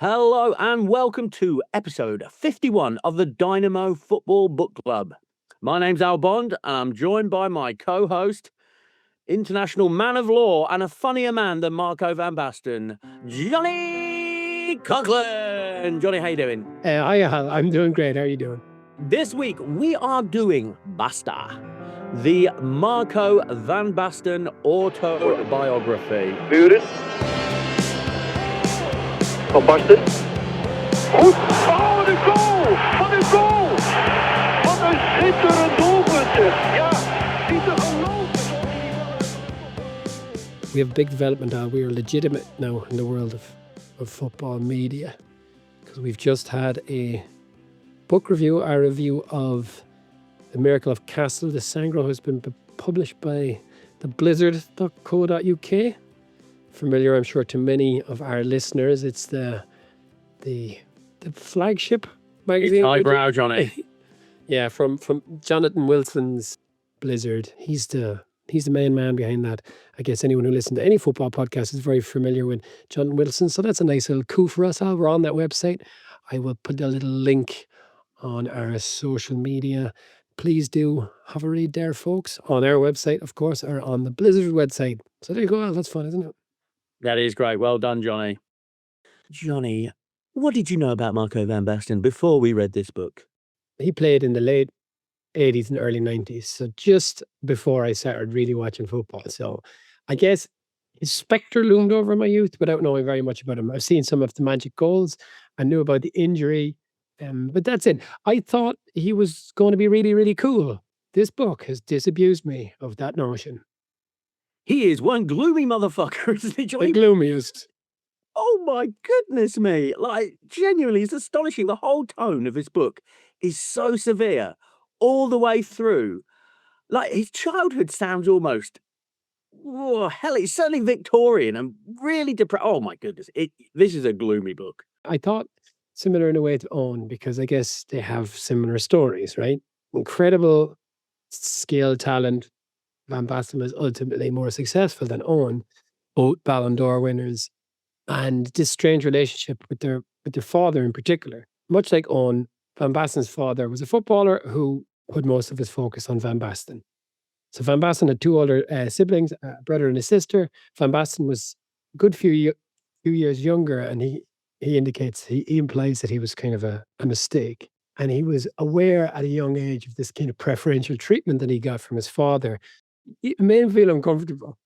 Hello and welcome to episode 51 of the Dynamo Football Book Club. My name's Al Bond and I'm joined by my co-host, international man of law and a funnier man than Marco van Basten, Johnny Conklin. Johnny, how you doing? Hi, Al. I'm doing great. How are you doing? This week we are doing Basta, the Marco van Basten autobiography. Buren. Van Basten. Goed. Oh, wat een goal! Wat een goal! Wat een schitterend doelpunt, zeg. Ja, niet te geloven. We have big development now. We are legitimate now in the world of football media because we've just had a book review, our review of The Miracle of Castle de Sangro has been published by the blizzard.co.uk. Familiar, I'm sure, to many of our listeners. It's the flagship magazine. Eyebrow, Johnny. Yeah, from Jonathan Wilson's Blizzard. He's the main man behind that. I guess anyone who listens to any football podcast is very familiar with Jonathan Wilson. So that's a nice little coup for us. We're on that website. I will put a little link on our social media. Please do have a read there, folks, on our website, of course, or on the Blizzard website. So there you go. That's fun, isn't it? That is great. Well done, Johnny. Johnny, what did you know about Marco van Basten before we read this book? He played in the late 80s and early 90s. So just before I started really watching football. So I guess his spectre loomed over my youth without knowing very much about him. I've seen some of the magic goals. I knew about the injury. But that's it. I thought he was going to be really, really cool. This book has disabused me of that notion. He is one gloomy motherfucker, isn't he, Johnny? The gloomiest. Oh my goodness me. Like, genuinely, it's astonishing. The whole tone of this book is so severe all the way through. Like, his childhood sounds almost, hell, it's certainly Victorian and really depressed. Oh my goodness. This is a gloomy book. I thought similar in a way to Owen, because I guess they have similar stories, right? Incredible skill, talent. Van Basten was ultimately more successful than Owen, both Ballon d'Or winners, and this strange relationship with their father in particular. Much like Owen, Van Basten's father was a footballer who put most of his focus on Van Basten. So Van Basten had two older siblings, a brother and a sister. Van Basten was a good few years younger, and he implies that he was kind of a mistake. And he was aware at a young age of this kind of preferential treatment that he got from his father. It made him feel uncomfortable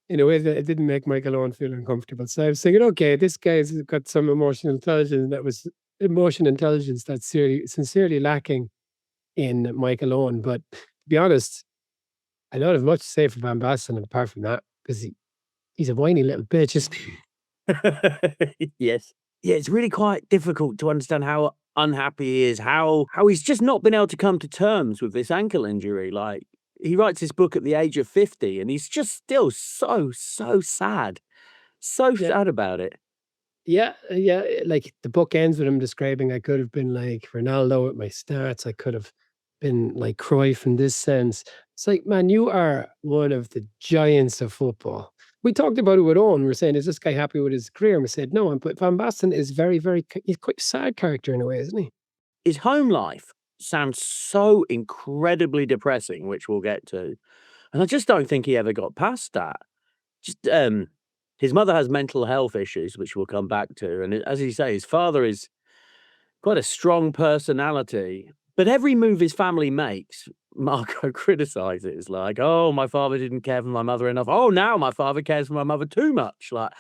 in a way that it didn't make Michael Owen feel uncomfortable. So I was thinking, okay, this guy's got some emotional intelligence that's sincerely lacking in Michael Owen. But to be honest, I don't have much to say for Van Basten apart from that, because he's a whiny little bitch, isn't he? Yes. Yeah, it's really quite difficult to understand how unhappy he is, how he's just not been able to come to terms with this ankle injury. Like, he writes this book at the age of 50 and he's just still so sad. Sad about it. Yeah. Like, the book ends with him describing, I could have been like Ronaldo at my starts. I could have been like Cruyff in this sense. It's like, man, you are one of the giants of football. We talked about it with Owen. We were saying, is this guy happy with his career? And we said, no. But Van Basten is he's quite a sad character in a way, isn't he? His home life sounds so incredibly depressing, which we'll get to. And I just don't think he ever got past that. Just, his mother has mental health issues, which we'll come back to. And as you say, his father is quite a strong personality. But every move his family makes, Marco criticizes. Like, oh, my father didn't care for my mother enough. Oh, now my father cares for my mother too much. Like,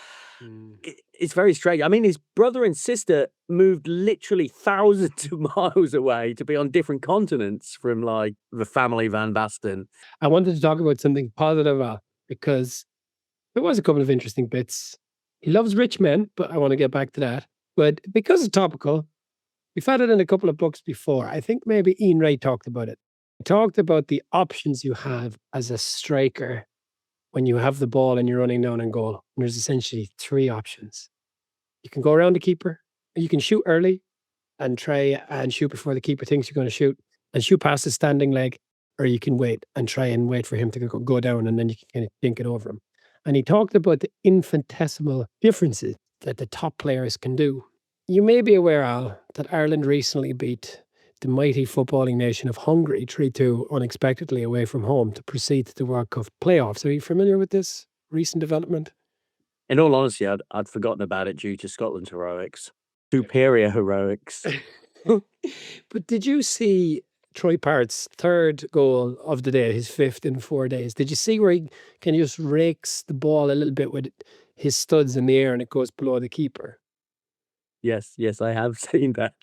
it's very strange. I mean, his brother and sister moved literally thousands of miles away to be on different continents from, like, the family Van Basten. I wanted to talk about something positive, because there was a couple of interesting bits. He loves rich men, but I want to get back to that. But because it's topical, we've had it in a couple of books before. I think maybe Ian Wright talked about it. He talked about the options you have as a striker when you have the ball and you're running down on goal. And there's essentially three options. You can go around the keeper, or you can shoot early and try and shoot before the keeper thinks you're going to shoot and shoot past his standing leg, or you can wait and try and wait for him to go down and then you can kind of dink it over him. And he talked about the infinitesimal differences that the top players can do You may be aware, Al, that Ireland recently beat the mighty footballing nation of Hungary 3-2 unexpectedly away from home to proceed to the World Cup playoffs. Are you familiar with this recent development? In all honesty, I'd forgotten about it due to Scotland's heroics. Superior heroics. But did you see Troy Parrott's third goal of the day, his fifth in 4 days? Did you see where he kind of just rakes the ball a little bit with his studs in the air and it goes below the keeper? Yes, I have seen that.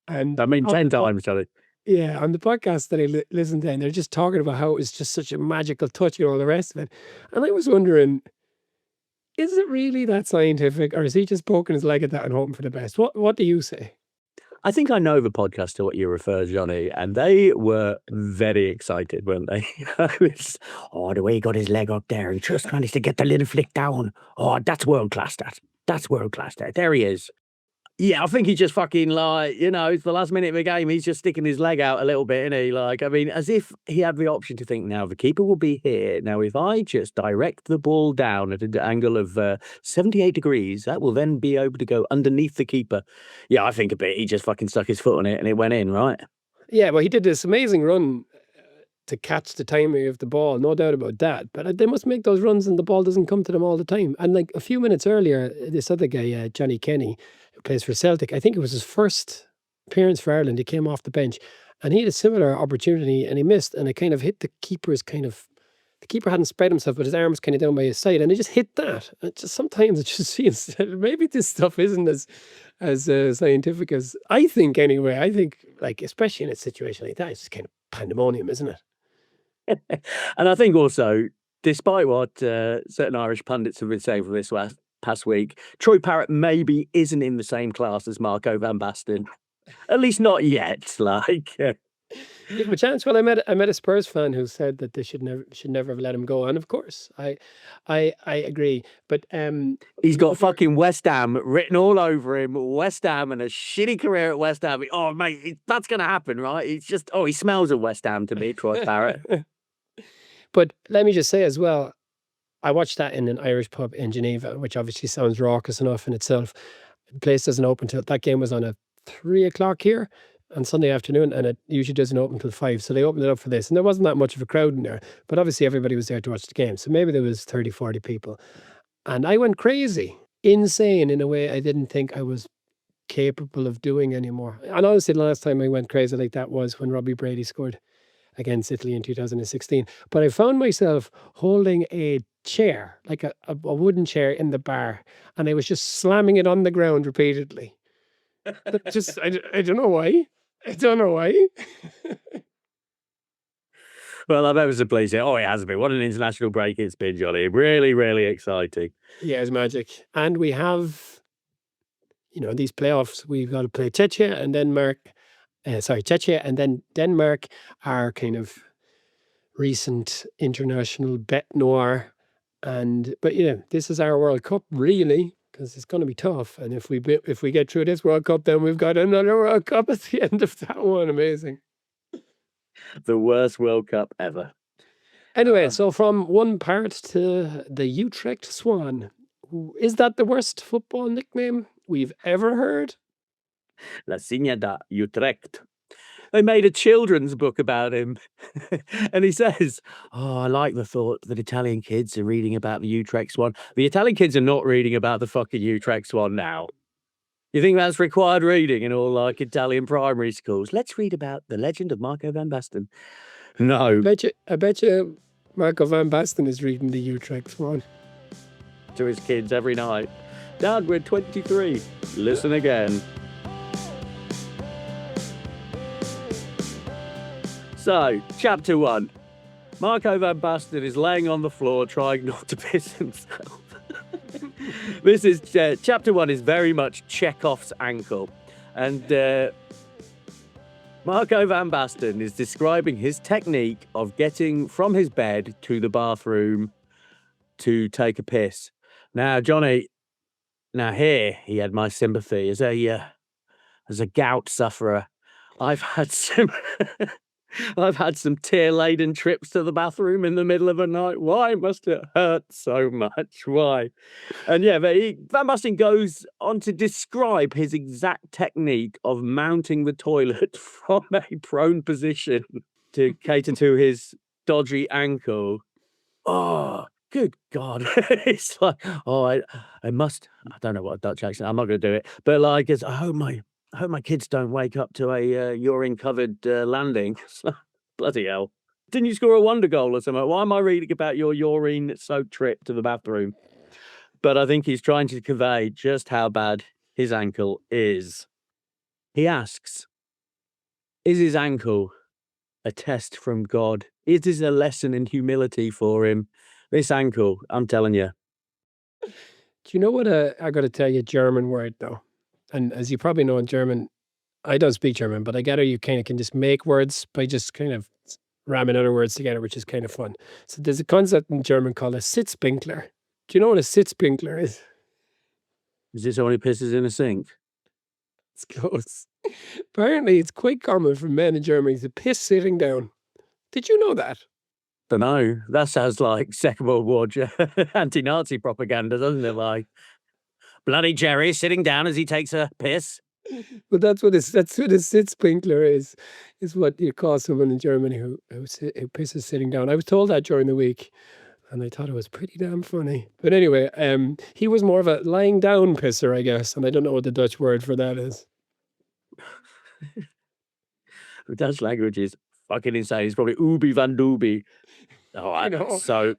And I mean, on 10 the po- times, Johnny. Yeah, on the podcast that I listened to, and they're just talking about how it was just such a magical touch and all the rest of it. And I was wondering, is it really that scientific, or is he just poking his leg at that and hoping for the best? What do you say? I think I know the podcast to what you refer, Johnny, and they were very excited, weren't they? The way he got his leg up there, he just managed to get the little flick down. Oh, that's world class, that. That's world class, that. There he is. Yeah, I think he just fucking it's the last minute of the game. He's just sticking his leg out a little bit, isn't he? Like, I mean, as if he had the option to think, now the keeper will be here. Now, if I just direct the ball down at an angle of 78 degrees, that will then be able to go underneath the keeper. Yeah, I think a bit. He just fucking stuck his foot on it and it went in, right? Yeah, well, he did this amazing run to catch the timing of the ball, no doubt about that. But they must make those runs and the ball doesn't come to them all the time. And like a few minutes earlier, this other guy, Johnny Kenny, who plays for Celtic, I think it was his first appearance for Ireland. He came off the bench and he had a similar opportunity and he missed and it kind of hit the keeper's the keeper hadn't spread himself, but his arm was kind of down by his side, and it just hit that. And sometimes it just feels maybe this stuff isn't as scientific as I think. Anyway, I think like especially in a situation like that, it's just kind of pandemonium, isn't it? And I think also, despite what certain Irish pundits have been saying for this past week, Troy Parrott maybe isn't in the same class as Marco van Basten. At least not yet. Like, Give him a chance. Well, I met a Spurs fan who said that they should never have let him go, and of course, I agree. But he's got fucking West Ham written all over him. West Ham and a shitty career at West Ham. Oh mate, that's gonna happen, right? It's just he smells of West Ham to me, Troy Parrott. But let me just say as well, I watched that in an Irish pub in Geneva, which obviously sounds raucous enough in itself. The place doesn't open till that game was on at 3:00 here on Sunday afternoon, and it usually doesn't open till 5. So they opened it up for this, and there wasn't that much of a crowd in there. But obviously everybody was there to watch the game. So maybe there was 30, 40 people. And I went crazy, insane in a way I didn't think I was capable of doing anymore. And honestly, the last time I went crazy like that was when Robbie Brady scored against Italy in 2016. But I found myself holding a chair, like a wooden chair in the bar, and I was just slamming it on the ground repeatedly. Just, I don't know why. I don't know why. Well, I bet it was a place. Oh, it has been. What an international break it's been, Johnny. Really, really exciting. Yeah, it's magic. And we have, these playoffs, we've got to play Czechia and Denmark. Czechia and then Denmark are kind of recent international bête noire. But this is our World Cup, really, because it's going to be tough. And if we get through this World Cup, then we've got another World Cup at the end of that one. Amazing. The worst World Cup ever. Anyway, so from one part to the Utrecht Swan. Is that the worst football nickname we've ever heard? La Signa da Utrecht. They made a children's book about him. And he says, I like the thought that Italian kids are reading about the Utrecht Swan. The Italian kids are not reading about the fucking Utrecht Swan now. You think that's required reading in all like Italian primary schools? Let's read about the legend of Marco van Basten. No. I bet you Marco van Basten is reading the Utrecht Swan to his kids every night. Dad, we're 23. Listen again. So, chapter 1. Marco van Basten is laying on the floor trying not to piss himself. This is chapter 1 is very much Chekhov's ankle. And Marco van Basten is describing his technique of getting from his bed to the bathroom to take a piss. Now, Johnny, here he had my sympathy as a gout sufferer. I've had I've had some tear-laden trips to the bathroom in the middle of the night. Why must it hurt so much? Why? And yeah, but Van Basten goes on to describe his exact technique of mounting the toilet from a prone position to cater to his dodgy ankle. Oh, good God. It's like, oh, I don't know what a Dutch accent, I'm not going to do it. But like, I hope my kids don't wake up to a urine-covered landing. Bloody hell. Didn't you score a wonder goal or something? Why am I reading about your urine-soaked trip to the bathroom? But I think he's trying to convey just how bad his ankle is. He asks, is his ankle a test from God? Is this a lesson in humility for him? This ankle, I'm telling you. Do you know what I got to tell you, German word though? And as you probably know in German, I don't speak German, but I gather you kind of can just make words by just kind of ramming other words together, which is kind of fun. So there's a concept in German called a Sitzpinkler. Do you know what a Sitzpinkler is? Is this someone who pisses in a sink? It's close. Apparently, it's quite common for men in Germany to piss sitting down. Did you know that? Dunno. That sounds like Second World War anti-Nazi propaganda, doesn't it? Like, bloody Jerry sitting down as he takes a piss. Well, that's what a Sitzpinkler is what you call someone in Germany who pisses sitting down. I was told that during the week, and I thought it was pretty damn funny. But anyway, he was more of a lying down pisser, I guess, and I don't know what the Dutch word for that is. The Dutch language is fucking insane. It's probably Ubi van Dooby. Oh, I know. So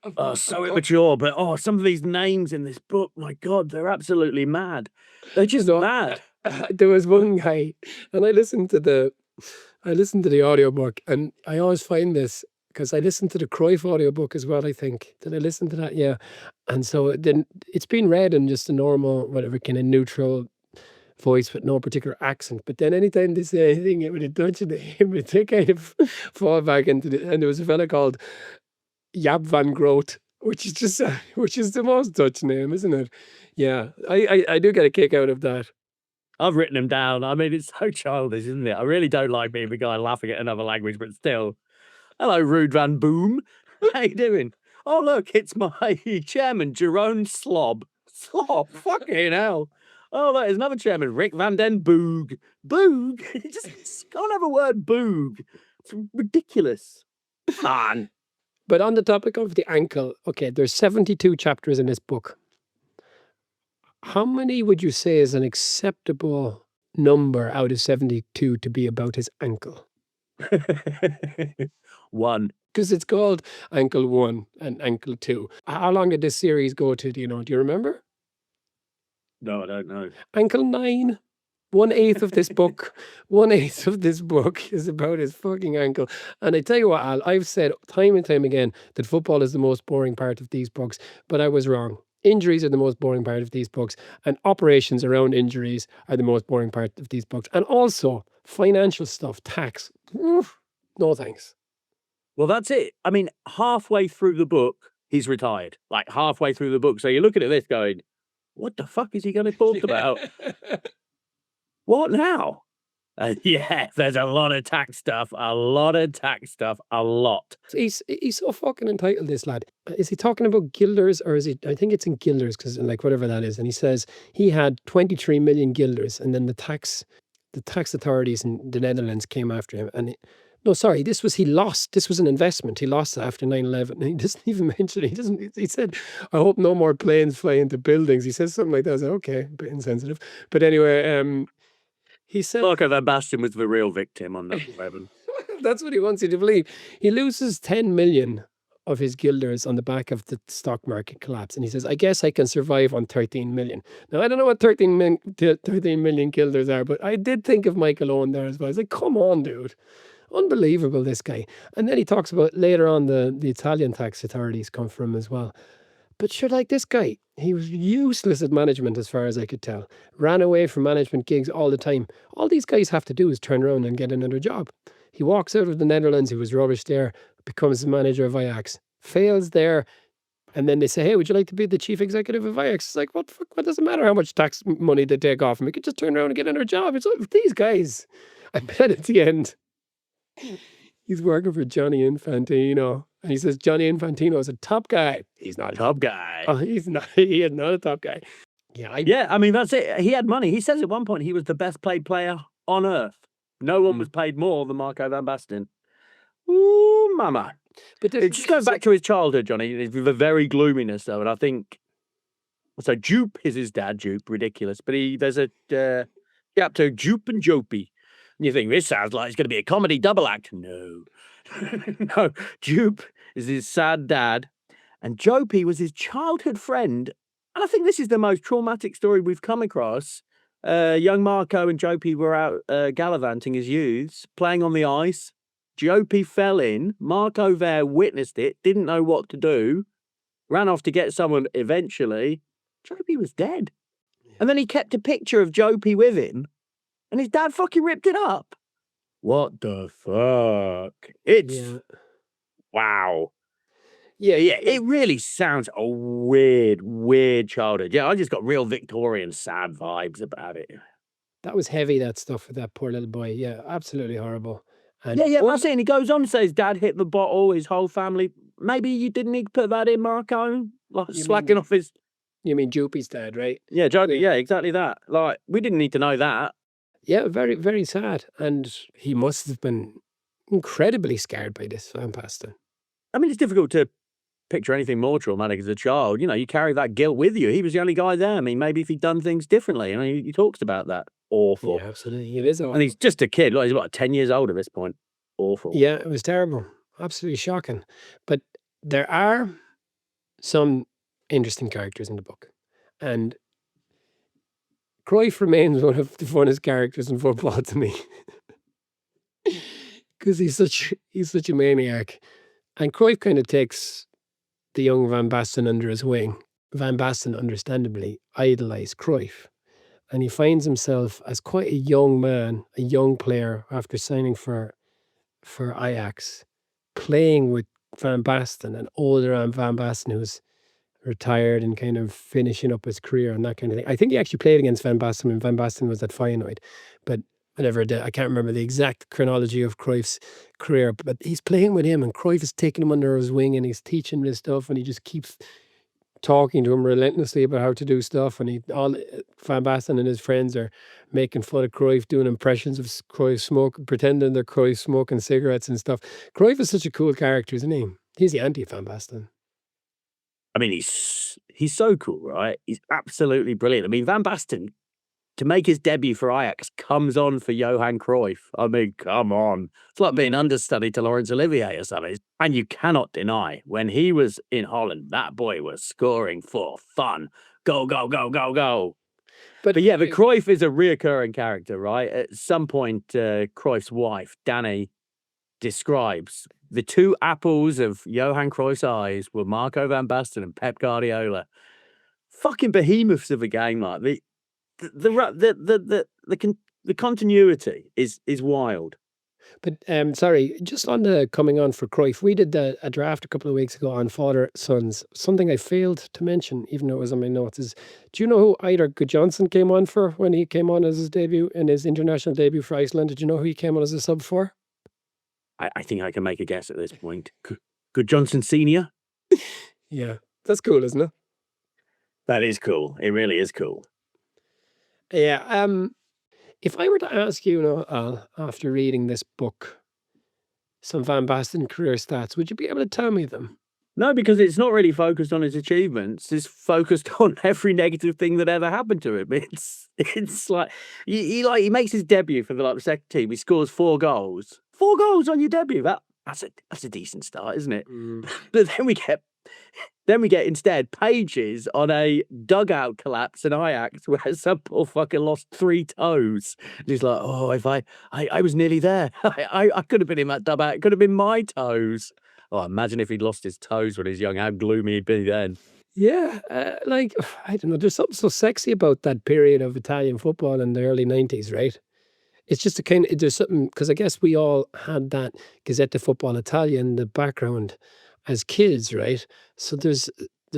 immature. But some of these names in this book, my God, they're absolutely mad. They're just mad. There was one guy, and I listened to the audiobook, and I always find this because I listened to the Cruyff audiobook as well, I think. Did I listen to that? Yeah. And so then it's been read in just a normal, whatever, kind of neutral voice with no particular accent. But then anytime they say anything with a Dutch name, they kind of fall back into it. And there was a fella called Jaap van Groot, which is the most Dutch name, isn't it? Yeah. I do get a kick out of that. I've written him down. I mean, it's so childish, isn't it? I really don't like being the guy laughing at another language, but still. Hello, Ruud van Boom. How you doing? Oh, look, it's my chairman, Jerome Slob. Slob? Fucking hell. Oh, look, there's another chairman, Rick van den Boog. Boog? You just can't have a word boog. It's ridiculous. Man. But on the topic of the ankle, okay, there's 72 chapters in this book. How many would you say is an acceptable number out of 72 to be about his ankle? 1. Because it's called Ankle 1 and Ankle 2. How long did this series go to, do you know? Do you remember? No, I don't know. Ankle 9. 1/8 of this book. 1/8 of this book is about his fucking ankle. And I tell you what, Al, I've said time and time again that football is the most boring part of these books, but I was wrong. Injuries are the most boring part of these books, and operations around injuries are the most boring part of these books. And also financial stuff, tax. No thanks. Well, that's it. I mean, halfway through the book, he's retired. Like halfway through the book. So you're looking at this going, what the fuck is he going to talk about? What now? Yeah, there's a lot of tax stuff. A lot. He's so fucking entitled, this lad. Is he talking about guilders, or is he? I think it's in guilders, because like whatever that is. And he says he had 23 million guilders, and then the tax authorities in the Netherlands came after him. And he lost. This was an investment. He lost after 9/11. And he doesn't even mention it. He said, I hope no more planes fly into buildings. He says something like that. I was like, okay, a bit insensitive. But anyway, he said Marco van Basten was the real victim on 9/11. That's what he wants you to believe. He loses 10 million of his guilders on the back of the stock market collapse. And he says, I guess I can survive on 13 million. Now, I don't know what 13 million guilders are, but I did think of Michael Owen there as well. I was like, come on, dude. Unbelievable, this guy. And then he talks about later on the Italian tax authorities come from as well. But sure, like this guy, he was useless at management as far as I could tell. Ran away from management gigs all the time. All these guys have to do is turn around and get another job. He walks out of the Netherlands, he was rubbish there, becomes the manager of Ajax, fails there, and then they say, hey, would you like to be the chief executive of Ajax? It's like, what does it matter how much tax money they take off him? He could just turn around and get another job. It's like, these guys, I bet at the end, he's working for Johnny Infantino. And he says Johnny Infantino is a top guy. He's not a Top guy. Oh, he's not. He is not a top guy. Yeah, Yeah, I mean, that's it. He had money. He says at one point he was the best paid player on earth. No one was paid more than Marco van Basten. Ooh, mama. But It's just going back to his childhood, Johnny, the very gloominess, though. And I think, so Jupe is his dad, Jupe, ridiculous. But there's a chapter, Jupe and Jopey. And you think, this sounds like it's going to be a comedy double act. No. No, Jupe is his sad dad. And Jopey was his childhood friend. And I think this is the most traumatic story we've come across. Young Marco and Jopey were out gallivanting as youths, playing on the ice. Jopey fell in. Marco there witnessed it, didn't know what to do, ran off to get someone eventually. Jopey was dead. And then he kept a picture of Jopey with him, and his dad fucking ripped it up. What the fuck? It's... Wow. Yeah, it really sounds a weird childhood. Yeah, I just got real Victorian sad vibes about it. That was heavy, that stuff with that poor little boy. Yeah, absolutely horrible. And Yeah, that's it. And he goes on to say his dad hit the bottle, his whole family. Maybe you didn't need to put that in, Marco. Like slacking off his... You mean Jupy's dad, right? Yeah, Jopey, yeah, exactly that. Like, we didn't need to know that. Yeah, very, very sad. And he must have been incredibly scared by this, Van Basten. I mean, it's difficult to picture anything more traumatic as a child. You know, you carry that guilt with you. He was the only guy there. I mean, maybe if he'd done things differently. I mean, he talks about that. Awful. Yeah, absolutely. It is awful. And he's just a kid. Like, he's about 10 years old at this point. Awful. Yeah, it was terrible. Absolutely shocking. But there are some interesting characters in the book. And Cruyff remains one of the funnest characters in football to me. Because he's such a maniac. And Cruyff kind of takes the young Van Basten under his wing. Van Basten, understandably, idolized Cruyff. And he finds himself as quite a young man, a young player, after signing for Ajax, playing with Van Basten, an older Van Basten who's retired and kind of finishing up his career and that kind of thing. I think he actually played against Van Basten when Van Basten was at Feyenoord, but whatever, I can't remember the exact chronology of Cruyff's career, but he's playing with him and Cruyff is taking him under his wing and he's teaching him this stuff and he just keeps talking to him relentlessly about how to do stuff, and Van Basten and his friends are making fun of Cruyff, doing impressions of Cruyff pretending they're Cruyff smoking cigarettes and stuff. Cruyff is such a cool character, isn't he? He's the anti-Van Basten. I mean, he's so cool, right? He's absolutely brilliant. I mean, Van Basten, to make his debut for Ajax, comes on for Johan Cruyff. I mean, come on. It's like being understudy to Laurence Olivier or something. And you cannot deny, when he was in Holland, that boy was scoring for fun. Go, go, go, go, go. But yeah, but Cruyff is a reoccurring character, right? At some point, Cruyff's wife, Danny, describes the two apples of Johan Cruyff's eyes were Marco van Basten and Pep Guardiola. Fucking behemoths of a game, like the continuity is wild. But sorry, just on the coming on for Cruyff, we did a draft a couple of weeks ago on father sons. Something I failed to mention, even though it was on my notes, is do you know who Eidur Gudjohnsen came on for when he came on as his debut in his international debut for Iceland? Did you know who he came on as a sub for? I think I can make a guess at this point. Gudjohnsen Senior. Yeah, that's cool, isn't it? That is cool. It really is cool. Yeah. If I were to ask you, Al, after reading this book, some Van Basten career stats, would you be able to tell me them? No, because it's not really focused on his achievements. It's focused on every negative thing that ever happened to him. It's like he makes his debut for the second team. He scores 4 goals. 4 goals on your debut. That's a decent start, isn't it? But then we get instead pages on a dugout collapse in Ajax where some poor fucking lost 3 toes. And he's like, oh, if I was nearly there. I could have been in that dugout. It could have been my toes. Oh, imagine if he'd lost his toes when he was young, how gloomy he'd be then. Yeah, I don't know. There's something so sexy about that period of Italian football in the early 90s, right? It's just there's something, because I guess we all had that Gazzetta Football Italia in the background as kids, right? So there's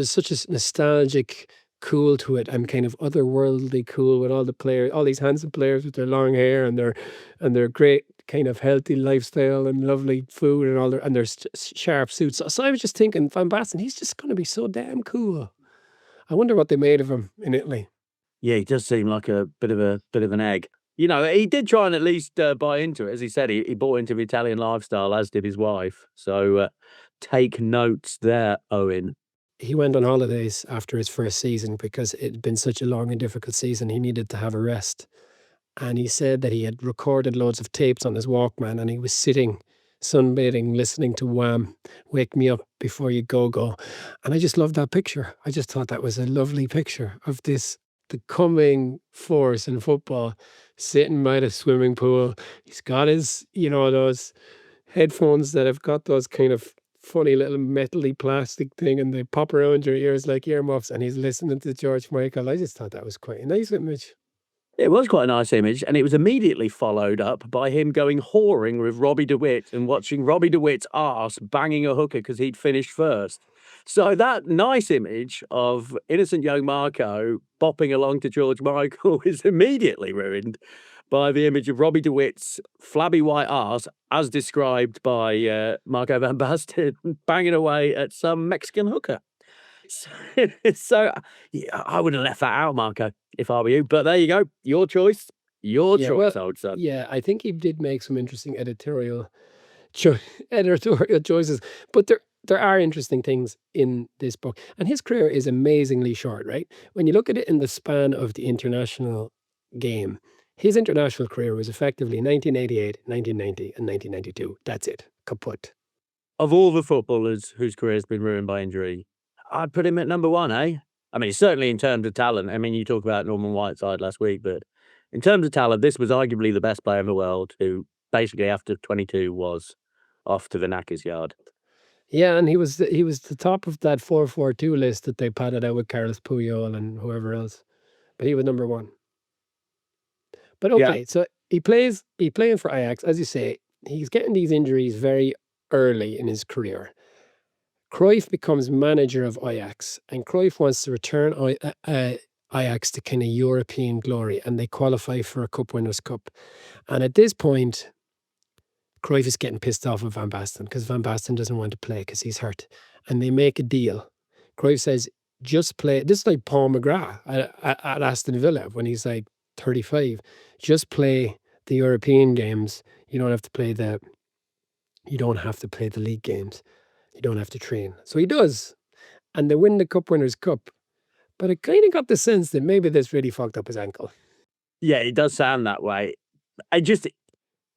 such a nostalgic cool to it and kind of otherworldly cool with all the players, all these handsome players with their long hair and their great kind of healthy lifestyle and lovely food and all their sharp suits. So I was just thinking, Van Basten, he's just going to be so damn cool. I wonder what they made of him in Italy. Yeah, he does seem like a bit of an egg. You know, he did try and at least buy into it. As he said, he bought into the Italian lifestyle, as did his wife. So take notes there, Owen. He went on holidays after his first season because it had been such a long and difficult season. He needed to have a rest. And he said that he had recorded loads of tapes on his Walkman and he was sitting sunbathing, listening to Wham, Wake Me Up Before You Go. And I just loved that picture. I just thought that was a lovely picture of the coming force in football, sitting by the swimming pool. He's got his, those headphones that have got those kind of funny little metally plastic thing and they pop around your ears like earmuffs and he's listening to George Michael. I just thought that was quite a nice image. It was quite a nice image, and it was immediately followed up by him going whoring with Robbie DeWitt and watching Robbie DeWitt's arse banging a hooker because he'd finished first. So that nice image of innocent young Marco bopping along to George Michael is immediately ruined by the image of Robbie DeWitt's flabby white arse, as described by Marco van Basten, banging away at some Mexican hooker. So yeah, I would have left that out, Marco, if I were you. But there you go. Your choice. Your choice, old son. Yeah, I think he did make some interesting editorial choices. But there are interesting things in this book. And his career is amazingly short, right? When you look at it in the span of the international game, his international career was effectively 1988, 1990, and 1992. That's it. Kaput. Of all the footballers whose career has been ruined by injury, I'd put him at number one, eh? I mean, certainly in terms of talent. I mean, you talk about Norman Whiteside last week, but in terms of talent, this was arguably the best player in the world who basically after 22 was off to the knacker's yard. Yeah, and he was the top of that 4-4-2 list that they padded out with Carlos Puyol and whoever else. But he was number one. But okay, so he's playing for Ajax, as you say. He's getting these injuries very early in his career. Cruyff becomes manager of Ajax, and Cruyff wants to return Ajax to kind of European glory, and they qualify for a Cup Winners' Cup. And at this point, Cruyff is getting pissed off with Van Basten because Van Basten doesn't want to play because he's hurt. And they make a deal. Cruyff says, just play. This is like Paul McGrath at Aston Villa when he's like 35. Just play the European games. You don't have to play the league games. You don't have to train. So he does. And they win the Cup Winners' Cup. But I kind of got the sense that maybe this really fucked up his ankle. Yeah, it does sound that way.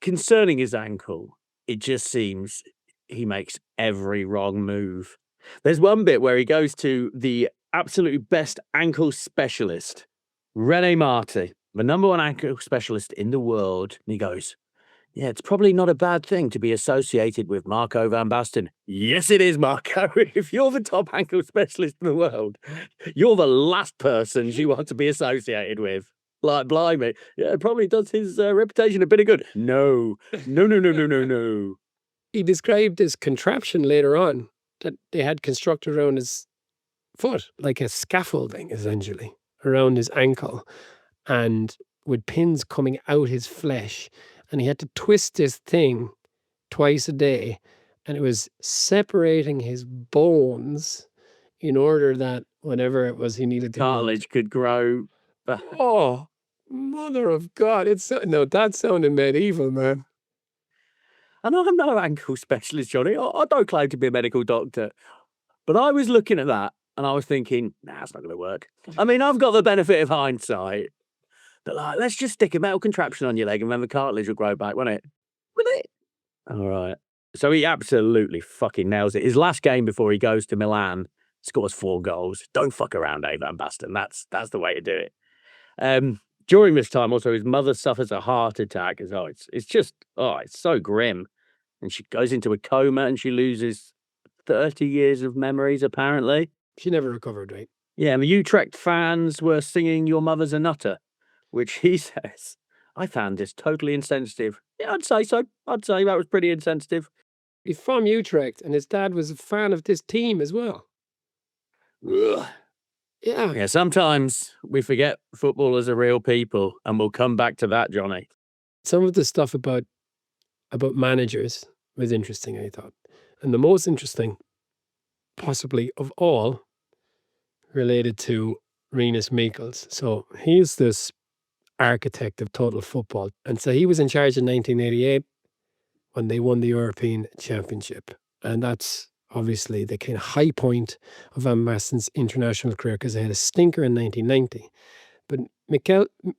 Concerning his ankle, it just seems he makes every wrong move. There's one bit where he goes to the absolutely best ankle specialist, René Marti, the number one ankle specialist in the world. And he goes, yeah, it's probably not a bad thing to be associated with Marco van Basten. Yes, it is, Marco. If you're the top ankle specialist in the world, you're the last person you want to be associated with. Like, blimey. Yeah, it probably does his reputation a bit of good. No. He described this contraption later on that they had constructed around his foot, like a scaffolding, essentially, around his ankle, and with pins coming out his flesh. And he had to twist this thing twice a day. And it was separating his bones in order that whenever it was he needed to... cartilage could grow. Oh, mother of God. That sounded medieval, man. And I'm no ankle specialist, Johnny. I don't claim to be a medical doctor. But I was looking at that and I was thinking, nah, it's not going to work. I mean, I've got the benefit of hindsight. But like, let's just stick a metal contraption on your leg and then the cartilage will grow back, won't it? Will it? All right. So he absolutely fucking nails it. His last game before he goes to Milan, scores 4 goals. Don't fuck around, Van Basten. That's the way to do it. During this time, also, his mother suffers a heart attack. It's so grim. And she goes into a coma and she loses 30 years of memories, apparently. She never recovered, right? Yeah, and the Utrecht fans were singing Your Mother's a Nutter, which he says, I found this totally insensitive. Yeah, I'd say so. I'd say that was pretty insensitive. He's from Utrecht, and his dad was a fan of this team as well. Ugh. Yeah, sometimes we forget footballers are real people, and we'll come back to that, Johnny. Some of the stuff about about managers was interesting, I thought. And the most interesting, possibly of all, related to Rinus Michels. So he's this architect of total football. And so he was in charge in 1988 when they won the European Championship. And that's obviously the kind of high point of Van Basten's international career, because they had a stinker in 1990. But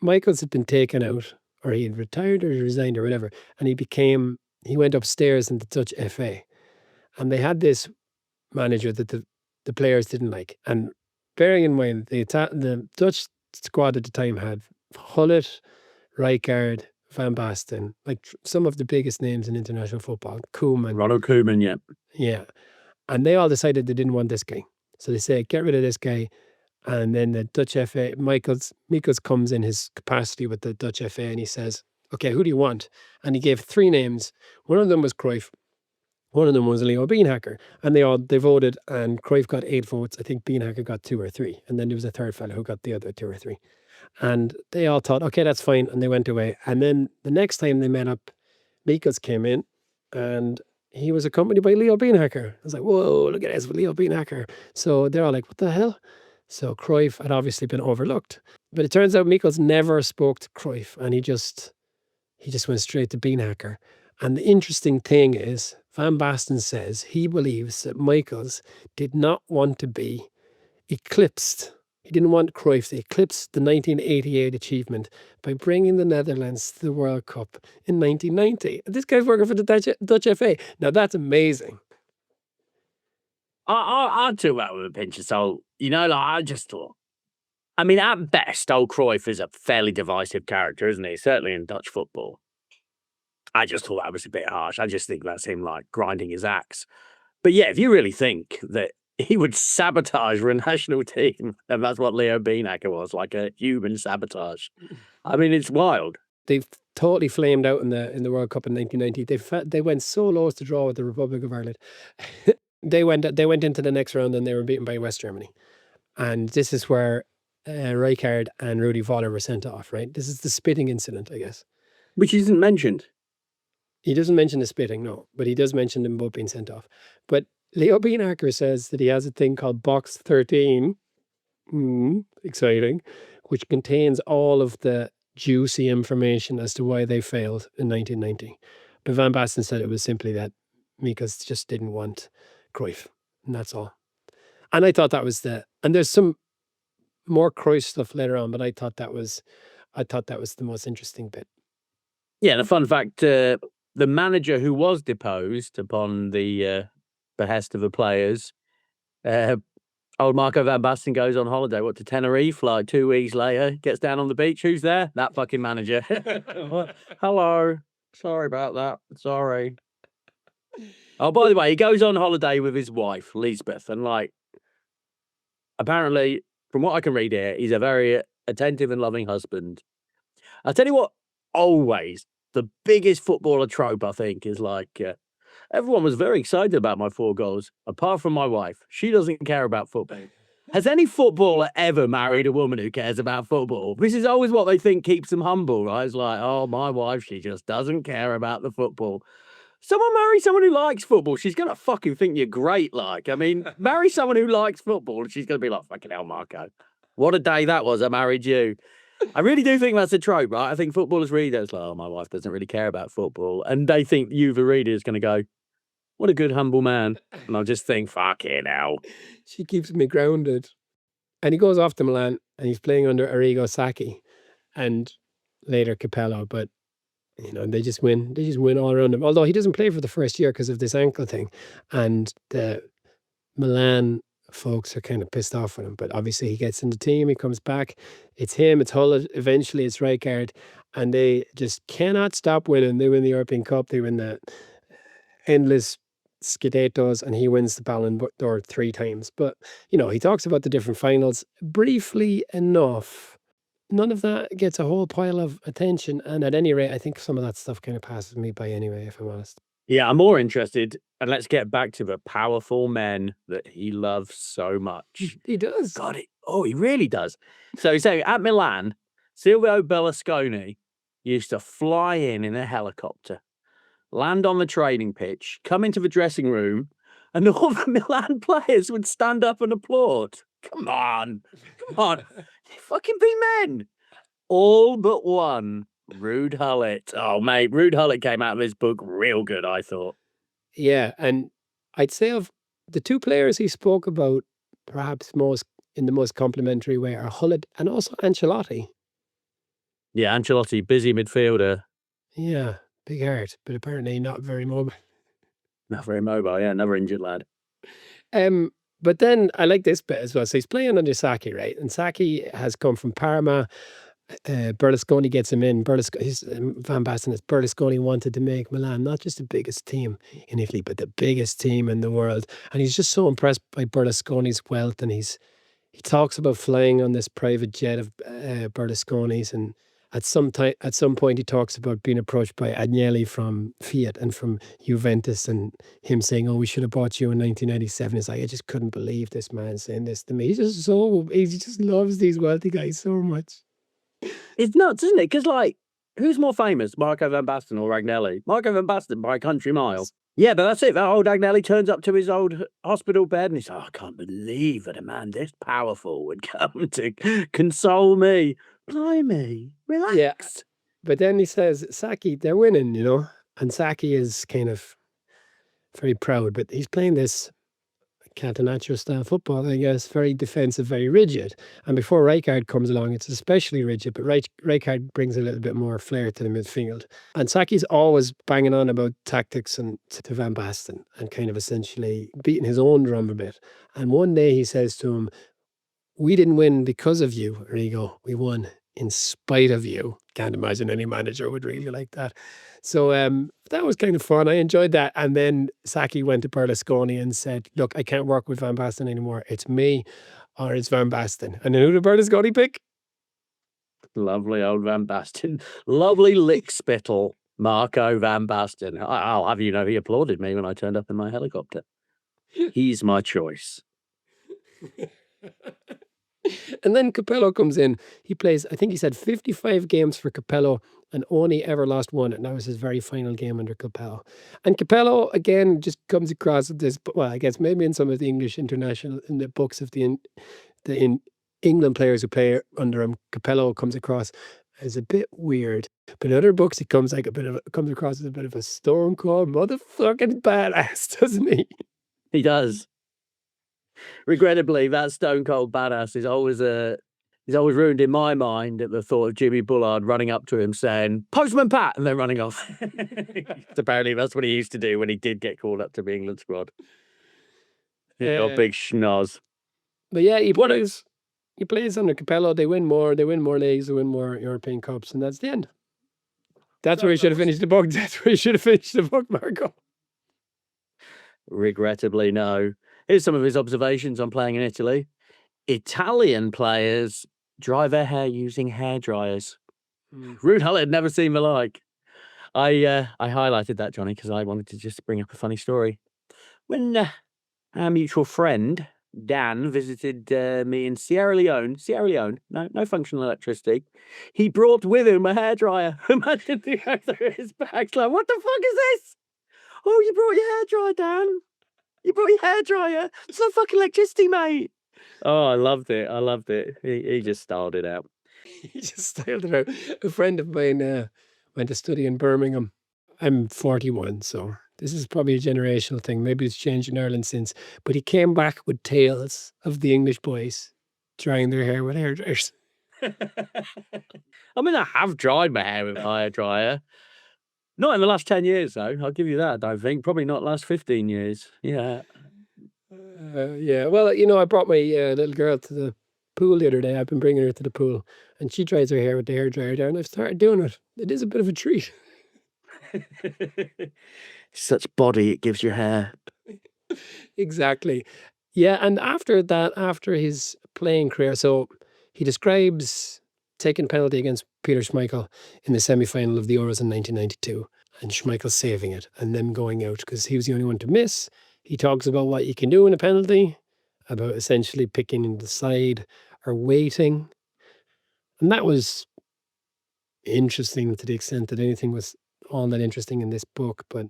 Michels had been taken out, or he had retired or resigned or whatever, and he went upstairs in the Dutch FA. And they had this manager that the players didn't like. And bearing in mind, the Dutch squad at the time had Gullit, Rijkaard, Van Basten, like some of the biggest names in international football. Koeman. Ronald Koeman, yeah. Yeah. And they all decided they didn't want this guy. So they say, get rid of this guy. And then the Dutch FA, Michels comes in his capacity with the Dutch FA and he says, okay, who do you want? And he gave 3 names. One of them was Cruyff. One of them was Leo Beenhakker. And they voted, and Cruyff got 8 votes. I think Beenhakker got 2 or 3. And then there was a third fellow who got the other 2 or 3. And they all thought, okay, that's fine. And they went away. And then the next time they met up, Michels came in and he was accompanied by Leo Beenhakker. I was like, whoa, look at this with Leo Beenhakker. So they're all like, what the hell? So Cruyff had obviously been overlooked. But it turns out Michels never spoke to Cruyff, and he just went straight to Beenhakker. And the interesting thing is, Van Basten says he believes that Michels did not want to be eclipsed. He didn't want Cruyff to eclipse the 1988 achievement by bringing the Netherlands to the World Cup in 1990. And this guy's working for the Dutch FA. Now that's amazing. I took that with a pinch of salt. I just thought, I mean, at best, old Cruyff is a fairly divisive character, isn't he? Certainly in Dutch football. I just thought that was a bit harsh. I just think that's him like grinding his axe. But yeah, if you really think that he would sabotage a national team, and that's what Leo Beenhakker was, like a human sabotage. I mean, it's wild. They've totally flamed out in the World Cup in 1990. They went so low as to draw with the Republic of Ireland. They went into the next round and they were beaten by West Germany. And this is where Rijkaard and Rudi Voller were sent off, right? This is the spitting incident, I guess. Which isn't mentioned. He doesn't mention the spitting, no, but he does mention them both being sent off. But Leo Beenhakker says that he has a thing called Box 13, exciting, which contains all of the juicy information as to why they failed in 1990. But Van Basten said it was simply that Michels just didn't want Cruyff, and that's all. And I thought that was and there's some more Cruyff stuff later on, but I thought that was the most interesting bit. Yeah, and a fun fact, the manager who was deposed upon the behest of the players, old Marco van Basten goes on holiday, to Tenerife, like 2 weeks later, gets down on the beach. Who's there? That fucking manager. Hello. Sorry about that. Sorry. Oh, by the way, he goes on holiday with his wife, Lisbeth, and apparently, from what I can read here, he's a very attentive and loving husband. I'll tell you what, always, the biggest footballer trope, I think, is everyone was very excited about my 4 goals, apart from my wife. She doesn't care about football. Has any footballer ever married a woman who cares about football? This is always what they think keeps them humble, right? It's like, oh, my wife, she just doesn't care about the football. Someone marry someone who likes football, she's going to fucking think you're great, I mean, marry someone who likes football, and she's going to be like, fucking hell, Marco. What a day that was, I married you. I really do think that's a trope, right? I think footballers read it, it's like, oh, my wife doesn't really care about football. And they think you, the reader, is going to go, what a good, humble man. And I'll just think, fucking hell. She keeps me grounded. And he goes off to Milan, and he's playing under Arrigo Sacchi and later Capello, but they just win. They just win all around him. Although he doesn't play for the first year because of this ankle thing. And the Milan folks are kind of pissed off with him. But obviously he gets in the team. He comes back. It's him. It's Hull. Eventually it's Rijkaard. And they just cannot stop winning. They win the European Cup. They win the endless Scudettos. And he wins the Ballon d'Or 3 times. But, he talks about the different finals briefly enough. None of that gets a whole pile of attention. And at any rate, I think some of that stuff kind of passes me by anyway, if I'm honest. Yeah, I'm more interested. And let's get back to the powerful men that he loves so much. He does. God, he really does. So he's saying at Milan, Silvio Berlusconi used to fly in a helicopter land on the training pitch, come into the dressing room, and all the Milan players would stand up and applaud. Come on. Fucking be men. All but one. Ruud Gullit. Oh, mate, Ruud Gullit came out of this book real good, I thought. Yeah, and I'd say of the two players he spoke about, perhaps in the most complimentary way, are Gullit and also Ancelotti. Yeah, Ancelotti, busy midfielder. Yeah, big heart, but apparently not very mobile. Not very mobile, yeah, another injured lad. But then I like this bit as well. So he's playing under Sacchi, right? And Sacchi has come from Parma. Berlusconi gets him in. Van Basten is Berlusconi wanted to make Milan not just the biggest team in Italy, but the biggest team in the world. And he's just so impressed by Berlusconi's wealth. And he talks about flying on this private jet of Berlusconi's. And at some point, he talks about being approached by Agnelli from Fiat and from Juventus, and him saying, "Oh, we should have bought you in 1997." It's like, I just couldn't believe this man saying this to me. He just loves these wealthy guys so much. It's nuts, isn't it? Because, like, who's more famous, Marco van Basten or Agnelli? Marco van Basten by a country mile. Yeah, but that's it. That old Agnelli turns up to his old hospital bed and he's like, I can't believe that a man this powerful would come to console me. Blimey, relax. Yeah. But then he says, Sacchi, they're winning, you know? And Sacchi is kind of very proud, but he's playing this Catenaccio style football, I guess, very defensive, very rigid. And before Rijkaard comes along, it's especially rigid, but Rijkaard brings a little bit more flair to the midfield. And Sacchi's always banging on about tactics and to Van Basten and kind of essentially beating his own drum a bit. And one day he says to him, "We didn't win because of you, Arrigo. We won in spite of you." Can't imagine any manager would really like that. So that was kind of fun. I enjoyed that. And then Sacchi went to Berlusconi and said, "Look, I can't work with Van Basten anymore. It's me or it's Van Basten." And then who did Berlusconi pick? Lovely old Van Basten. Lovely lick spittle, Marco van Basten. I'll have you know, he applauded me when I turned up in my helicopter. He's my choice. And then Capello comes in. He plays, I think he said 55 games for Capello and only ever lost one. And that was his very final game under Capello. And Capello, again, just comes across with this, well, I guess maybe in some of the English international, in the books of the England players who play under him, Capello comes across as a bit weird. But in other books, he comes across as a bit of a stone cold motherfucking badass, doesn't he? He does. Regrettably, that stone cold badass is always ruined in my mind at the thought of Jimmy Bullard running up to him saying, "Postman Pat," and then running off. Apparently that's what he used to do when he did get called up to the England squad. Big schnoz. But yeah, he plays under Capello. They win more leagues, they win more European Cups, and that's the end. That's where he should have finished the book. That's where he should have finished the book, Marco. Regrettably, no. Here's some of his observations on playing in Italy. Italian players dry their hair using hair dryers. Ruud Gullit had never seen the like. I highlighted that, Johnny, because I wanted to just bring up a funny story. When our mutual friend Dan visited me in Sierra Leone, no functional electricity, he brought with him a hairdryer. Imagine the guy through his bags like, what the fuck is this? Oh, you brought your hairdryer, Dan. You brought your hairdryer. It's no fucking electricity, mate. Oh, I loved it. He just styled it out. He just styled it out. A friend of mine went to study in Birmingham. I'm 41, so this is probably a generational thing. Maybe it's changed in Ireland since. But he came back with tales of the English boys drying their hair with hairdryers. I mean, I have dried my hair with a hairdryer. Not in the last 10 years, though. I'll give you that, I think. Probably not the last 15 years. Yeah. Yeah. Well, you know, I brought my little girl to the pool the other day. I've been bringing her to the pool. And she dries her hair with the hairdryer down. I've started doing it. It is a bit of a treat. Such body it gives your hair. Exactly. Yeah. And after that, after his playing career, so he describes taking penalty against Peter Schmeichel in the semi-final of the Euros in 1992, and Schmeichel saving it and them going out because he was the only one to miss. He talks about what you can do in a penalty, about essentially picking the side or waiting. And that was interesting to the extent that anything was all that interesting in this book. But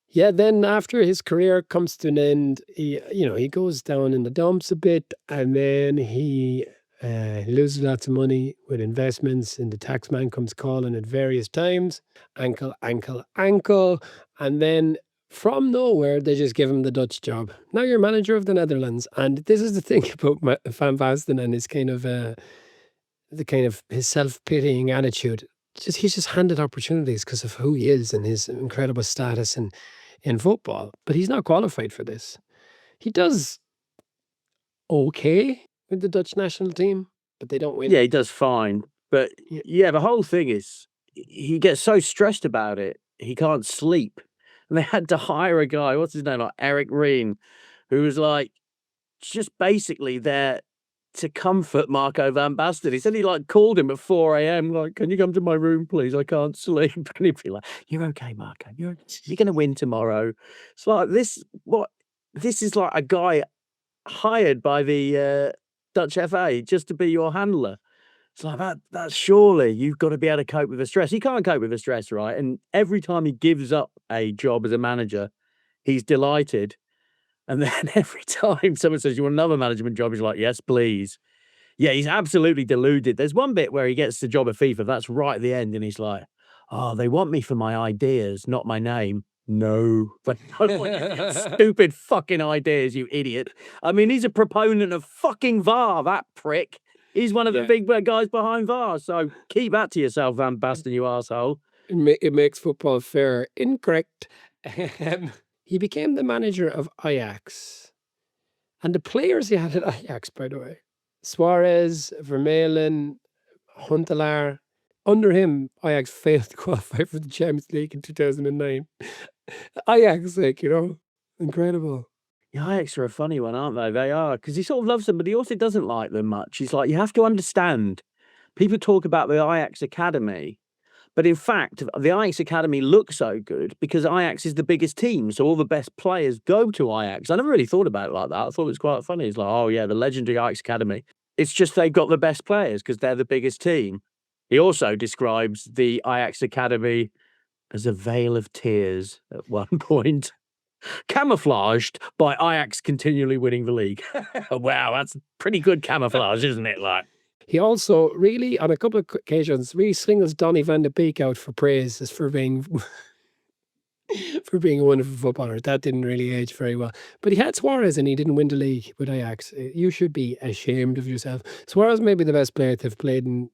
yeah, then after his career comes to an end, he goes down in the dumps a bit, and then he loses lots of money with investments, and the tax man comes calling at various times, ankle, ankle, ankle, and then from nowhere they just give him the Dutch job. Now you're manager of the Netherlands, and this is the thing about Van Basten and his kind of his self-pitying attitude. He's just handed opportunities because of who he is and his incredible status in football, but he's not qualified for this. He does okay with the Dutch national team, but they don't win. Yeah, he does fine. But yeah, the whole thing is he gets so stressed about it, he can't sleep. And they had to hire a guy, what's his name, like Eric Reen, who was like just basically there to comfort Marco van Basten. He said he like called him at 4 a.m. like, "Can you come to my room, please? I can't sleep." And he'd be like, "You're okay, Marco. You're going to win tomorrow." It's like this is like a guy hired by the Dutch FA just to be your handler. It's like that's surely you've got to be able to cope with the stress. He can't cope with the stress, right? And every time he gives up a job as a manager, he's delighted. And then every time someone says, "You want another management job?" he's like, "Yes, please." Yeah, he's absolutely deluded. There's one bit where he gets the job at FIFA. That's right at the end. And he's like, "Oh, they want me for my ideas, not my name." No, but I don't want your stupid fucking ideas, you idiot. I mean, he's a proponent of fucking VAR, that prick. He's one of the big guys behind VAR. So keep that to yourself, Van Basten, you arsehole. It makes football fair. Incorrect. He became the manager of Ajax. And the players he had at Ajax, by the way, Suarez, Vermaelen, Huntelaar. Under him, Ajax failed to qualify for the Champions League in 2009. Ajax, incredible. The Ajax are a funny one, aren't they? They are, because he sort of loves them, but he also doesn't like them much. He's like, you have to understand, people talk about the Ajax Academy, but in fact, the Ajax Academy looks so good because Ajax is the biggest team, so all the best players go to Ajax. I never really thought about it like that. I thought it was quite funny. It's like, oh yeah, the legendary Ajax Academy. It's just they've got the best players because they're the biggest team. He also describes the Ajax Academy as a veil of tears at one point, camouflaged by Ajax continually winning the league. Wow, that's pretty good camouflage, isn't it? Like, he also really, on a couple of occasions, really singles Donny van de Beek out for praise as for being a wonderful footballer. That didn't really age very well. But he had Suarez and he didn't win the league with Ajax. You should be ashamed of yourself. Suarez may be the best player to have played in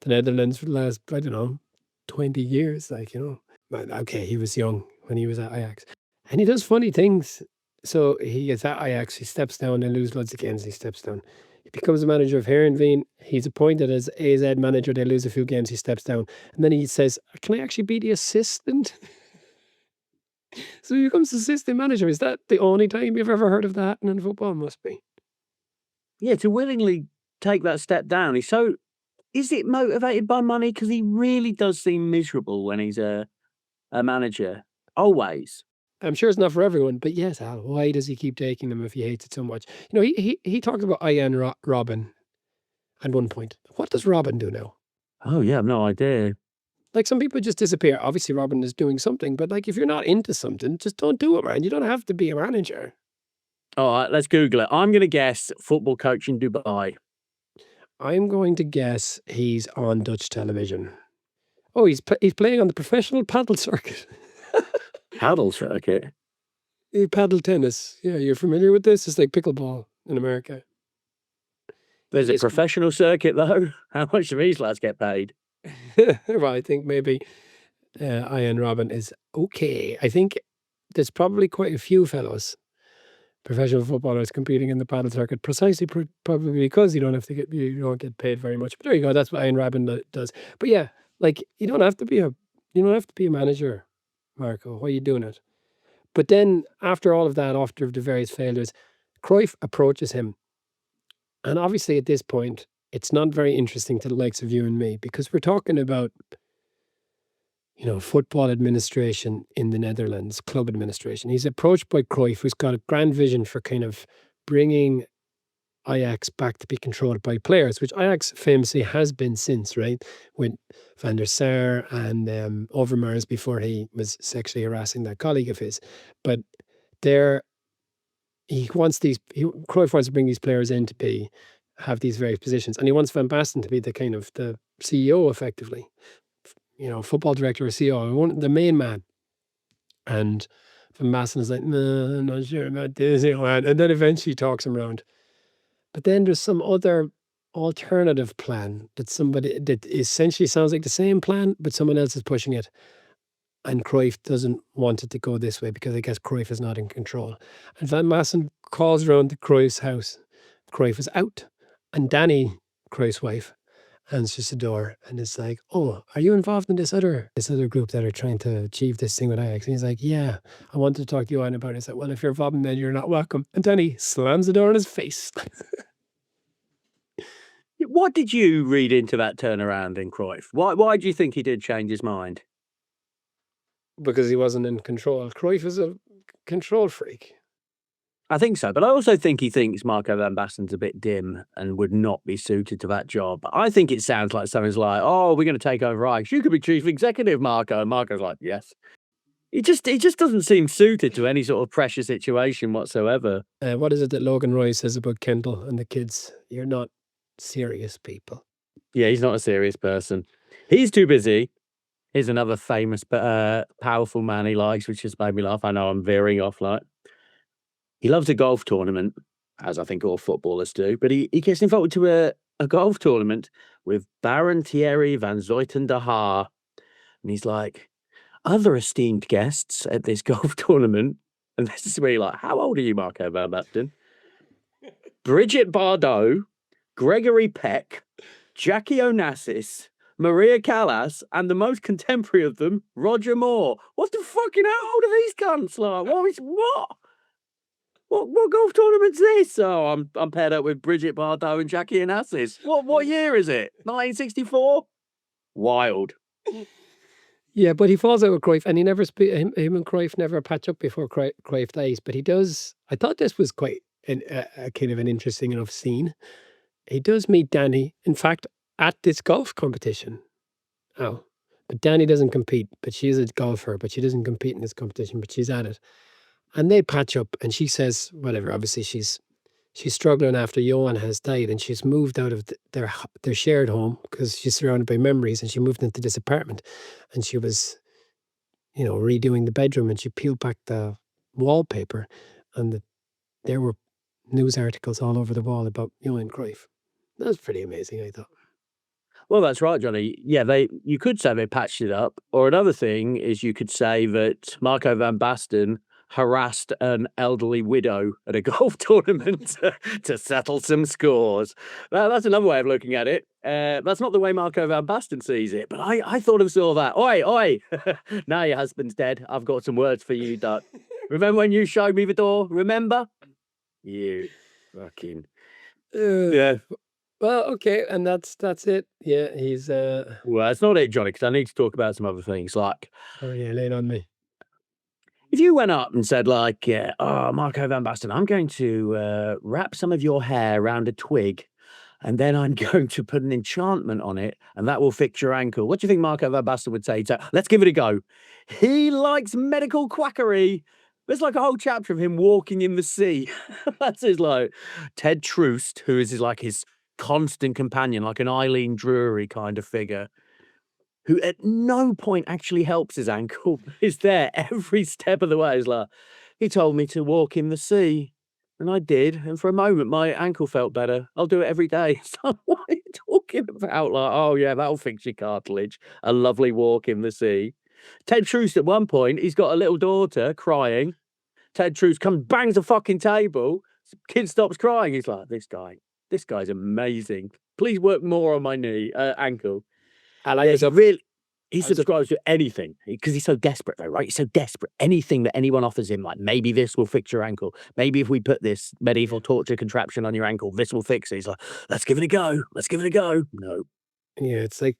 the Netherlands for the last, 20 years. But okay, he was young when he was at Ajax. And he does funny things. So he is at Ajax, he steps down, they lose loads of games, he steps down. He becomes a manager of Heerenveen. He's appointed as AZ manager. They lose a few games. He steps down. And then he says, "Can I actually be the assistant?" So he becomes assistant manager. Is that the only time you've ever heard of that happening in football? Must be. yeah, to willingly take that step down. Is it motivated by money? Because he really does seem miserable when he's a manager. Always. I'm sure it's not for everyone, but yes, Al, why does he keep taking them if he hates it so much? He talked about Ian Robin at one point. What does Robin do now? Oh, yeah, I've no idea. Like, some people just disappear. Obviously, Robin is doing something, but like, if you're not into something, just don't do it, man. You don't have to be a manager. All right, let's Google it. I'm going to guess football coach in Dubai. I'm going to guess he's on Dutch television. Oh, he's playing on the professional paddle circuit. Paddle circuit? Paddle tennis. Yeah, you're familiar with this? It's like pickleball in America. There's a professional circuit, though. How much do these lads get paid? Well, I think maybe Ian Robin is okay. I think there's probably quite a few fellows, professional footballers, competing in the paddle circuit, precisely probably because you don't get paid very much. But there you go. That's what Ian Robin does. But yeah, like, you don't have to be a manager, Marco. Why are you doing it? But then after all of that, after the various failures, Cruyff approaches him. And obviously at this point, it's not very interesting to the likes of you and me, because we're talking about, football administration in the Netherlands, club administration. He's approached by Cruyff, who's got a grand vision for kind of bringing Ajax back to be controlled by players, which Ajax famously has been since, right? With Van der Sar and Overmars before he was sexually harassing that colleague of his. But Cruyff wants to bring these players in to have these various positions, and he wants Van Basten to be the kind of the CEO, effectively, football director or CEO, the main man. And Van Basten is like, no, I'm not sure about this, and then eventually talks him around. But then there's some other alternative plan that essentially sounds like the same plan, but someone else is pushing it. And Cruyff doesn't want it to go this way because I guess Cruyff is not in control. And Van Basten calls around to Cruyff's house. Cruyff is out. And Danny, Cruyff's wife, answers the door and it's like, oh, are you involved in this other group that are trying to achieve this thing with Ajax? And he's like, yeah, I wanted to talk to you on about it. He's like, well, if you're involved in that, you're not welcome. And Danny slams the door in his face. What did you read into that turnaround in Cruyff? Why do you think he did change his mind? Because he wasn't in control. Cruyff is a control freak. I think so, but I also think he thinks Marco van Basten's a bit dim and would not be suited to that job. I think it sounds like something's like, oh, we're going to take over Ajax. You could be chief executive, Marco. And Marco's like, yes. He just doesn't seem suited to any sort of pressure situation whatsoever. What is it that Logan Roy says about Kendall and the kids? You're not serious people. Yeah, he's not a serious person. He's too busy. Here's another famous, powerful man he likes, which just made me laugh. I know I'm veering off like. He loves a golf tournament, as I think all footballers do, but he gets invited to a golf tournament with Baron Thierry van Zoyten de Haar. And he's like, other esteemed guests at this golf tournament, and this is where you're like, how old are you, Marco van Basten? Brigitte Bardot, Gregory Peck, Jackie Onassis, Maria Callas, and the most contemporary of them, Roger Moore. What the fucking how old are these cunts? Like, what golf tournament's this? Oh, I'm paired up with Brigitte Bardot and Jackie Onassis. What year is it? 1964? Wild. Yeah, but he falls out with Cruyff, and he never him and Cruyff never patch up before Cruyff dies. But he does. I thought this was quite a kind of an interesting enough scene. He does meet Danny, in fact, at this golf competition. Oh, but Danny doesn't compete, but she's a golfer, but she doesn't compete in this competition, but she's at it. And they patch up, and she says, whatever, obviously she's struggling after Johan has died, and she's moved out of their shared home because she's surrounded by memories, and she moved into this apartment, and she was, redoing the bedroom, and she peeled back the wallpaper, and there were news articles all over the wall about Johan Cruyff. That was pretty amazing, I thought. Well, that's right, Johnny. Yeah, you could say they patched it up. Or another thing is you could say that Marco van Basten harassed an elderly widow at a golf tournament to settle some scores. That's another way of looking at it. That's not the way Marco van Basten sees it, but I thought of all that. Oi! Now your husband's dead. I've got some words for you, Duck. Remember when you showed me the door? Remember? You fucking... yeah. Well, okay, and that's it. Yeah, he's Well, it's not it, Johnny, because I need to talk about some other things. Like, oh yeah, lay it on me. if you went up and said, like, oh, Marco van Basten, I'm going to wrap some of your hair around a twig, and then I'm going to put an enchantment on it, and that will fix your ankle. What do you think Marco van Basten would say? He'd say, let's give it a go. He likes medical quackery. There's like a whole chapter of him walking in the sea. That's his like Ted Troost, who is his constant companion, like an Eileen Drury kind of figure, who at no point actually helps his ankle. He's there every step of the way. He's like, he told me to walk in the sea, and I did. And for a moment, my ankle felt better. I'll do it every day. So what are you talking about? Like, oh yeah, that'll fix your cartilage. A lovely walk in the sea. Ted Troost, at one point, he's got a little daughter crying. Ted Troost comes, bangs a fucking table. Kid stops crying. He's like, this guy's amazing. Please work more on my ankle. And he subscribes to anything because he's so desperate, though, right? He's so desperate. Anything that anyone offers him, like maybe this will fix your ankle. Maybe if we put this medieval torture contraption on your ankle, this will fix it. He's like, let's give it a go. Let's give it a go. No. Yeah, it's like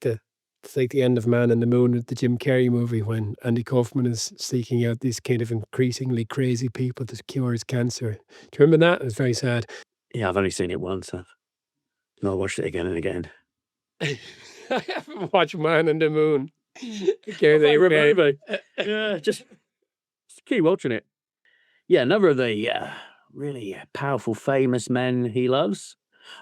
the end of Man on the Moon with the Jim Carrey movie when Andy Kaufman is seeking out these kind of increasingly crazy people to cure his cancer. Do you remember that? It was very sad. Yeah, I've only seen it once. I've not watched it again and again. I haven't watched Man on the Moon. Favorite movie. Yeah, just keep watching it. Yeah, another of the really powerful, famous men he loves,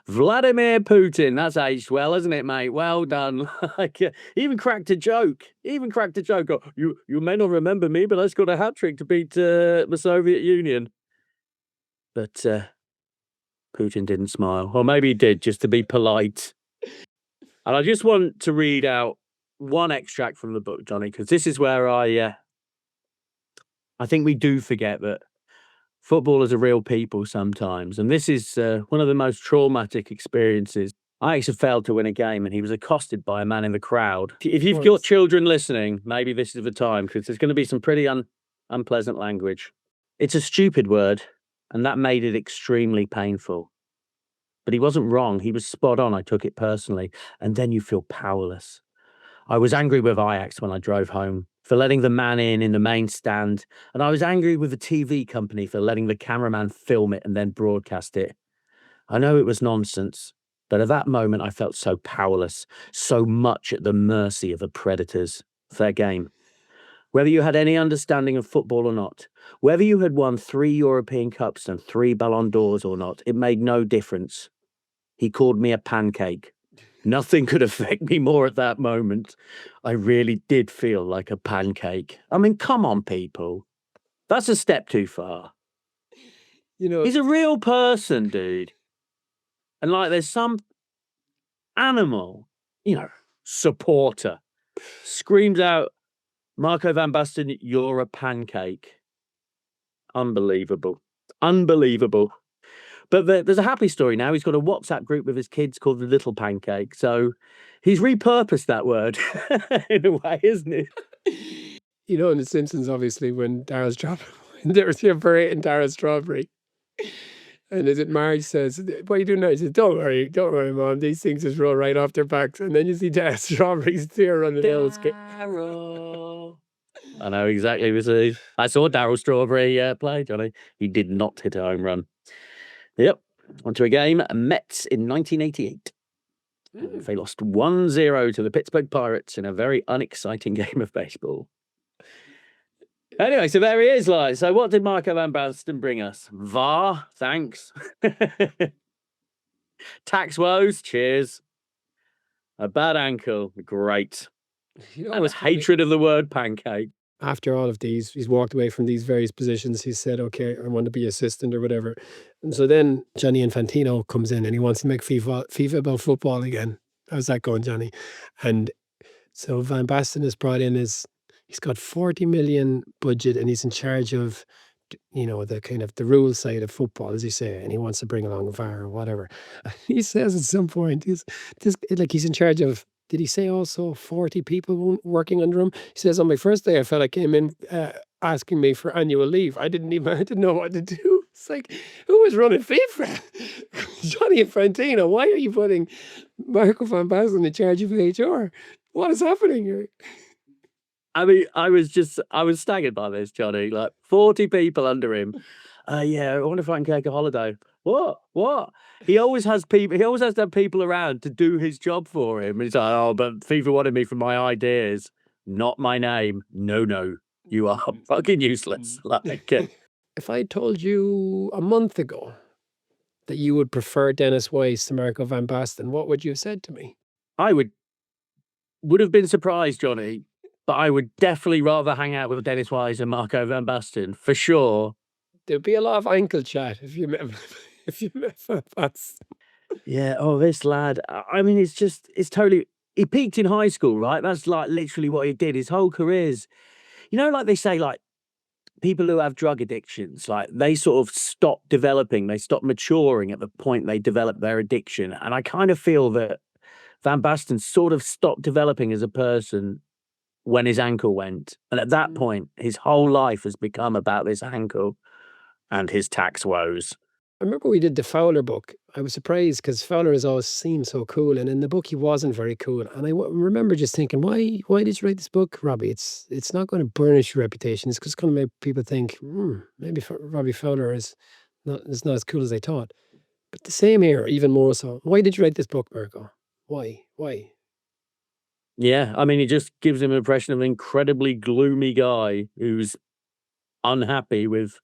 Vladimir Putin. That's aged well, hasn't it, mate? Well done. Like, he even cracked a joke. Oh, you may not remember me, but I scored a hat trick to beat the Soviet Union. But Putin didn't smile, or maybe he did, just to be polite. And I just want to read out one extract from the book, Johnny, because this is where I think we do forget that footballers are real people sometimes. And this is one of the most traumatic experiences. Ajax had failed to win a game and he was accosted by a man in the crowd. If you've got children listening, maybe this is the time, because there's going to be some pretty unpleasant language. It's a stupid word, and that made it extremely painful. But he wasn't wrong. He was spot on. I took it personally. And then you feel powerless. I was angry with Ajax when I drove home for letting the man in the main stand. And I was angry with the TV company for letting the cameraman film it and then broadcast it. I know it was nonsense, but at that moment I felt so powerless, so much at the mercy of the predators. Fair game. Whether you had any understanding of football or not, whether you had won 3 European Cups and 3 Ballons d'Ors or not, it made no difference. He called me a pancake. Nothing could affect me more at that moment. I really did feel like a pancake. I mean, come on, people. That's a step too far. You know, he's a real person, dude. And like, there's some animal, supporter screams out, Marco van Basten, you're a pancake. Unbelievable. But there's a happy story now. He's got a WhatsApp group with his kids called the Little Pancake. So he's repurposed that word in a way, isn't it? In The Simpsons, obviously, when Darryl Strawberry, there's a parade in Darryl Strawberry. And as Marge says, what are you doing now? He says, don't worry, Mom. These things just roll right off their backs. And then you see Darryl Strawberry's tear on the nose. Darryl. I know exactly what it is. I saw Darryl Strawberry play, Johnny. He did not hit a home run. Yep. On to a game, Mets in 1988. They lost 1-0 to the Pittsburgh Pirates in a very unexciting game of baseball. Anyway, so there he is, like. So what did Marco van Basten bring us? VAR, thanks. Tax woes, cheers. A bad ankle, great. That was hatred of the word pancake. After all of these, he's walked away from these various positions. He said, okay, I want to be assistant or whatever. And so then Gianni Infantino comes in and he wants to make FIFA about football again. How's that going, Johnny? And so Van Basten is brought in he's got 40 million budget and he's in charge of, the kind of the rules side of football, as you say, and he wants to bring along VAR or whatever. He says at some point, he's in charge of, did he say also 40 people working under him? He says, on my first day, a fella came in asking me for annual leave. I didn't know what to do. It's like, who was running FIFA? Gianni Infantino, why are you putting Marco van Basten in charge of HR? What is happening here? I mean, I was staggered by this, Johnny. Like 40 people under him. Yeah, I wonder if I can take a holiday. What? He always has people. He always has to have people around to do his job for him. And he's like, oh, but FIFA wanted me for my ideas, not my name. No, you are fucking useless. Like, if I told you a month ago that you would prefer Dennis Weiss to Marco van Basten, what would you have said to me? I would have been surprised, Johnny. But I would definitely rather hang out with Dennis Weiss and Marco van Basten, for sure. There'd be a lot of ankle chat if you met Van Basten. Yeah, this lad. I mean, it's totally... He peaked in high school, right? That's like literally what he did. His whole career's... like they say, like, people who have drug addictions, like, they sort of stop developing, they stop maturing at the point they develop their addiction. And I kind of feel that Van Basten sort of stopped developing as a person when his ankle went. And at that point, his whole life has become about this ankle and his tax woes. I remember we did the Fowler book. I was surprised because Fowler has always seemed so cool. And in the book, he wasn't very cool. And I remember just thinking, why did you write this book, Robbie? It's not going to burnish your reputation. It's just going to make people think, maybe Robbie Fowler is not as cool as they thought. But the same here, even more so. Why did you write this book, Marco? Why? Yeah, I mean, it just gives him an impression of an incredibly gloomy guy who's unhappy with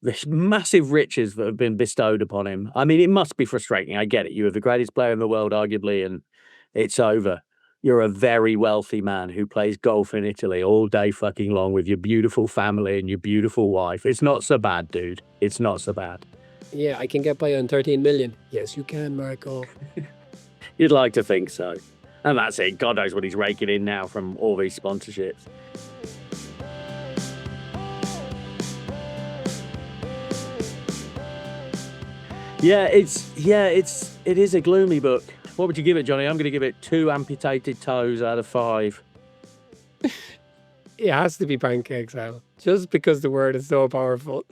the massive riches that have been bestowed upon him. I mean, it must be frustrating. I get it. You were the greatest player in the world, arguably, and it's over. You're a very wealthy man who plays golf in Italy all day fucking long with your beautiful family and your beautiful wife. It's not so bad, dude. It's not so bad. Yeah, I can get by on 13 million. Yes, you can, Marco. You'd like to think so. And that's it. God knows what he's raking in now from all these sponsorships. It is a gloomy book. What would you give it, Johnny? I'm going to give it 2 amputated toes out of 5. It has to be pancakes, Al. Just because the word is so powerful.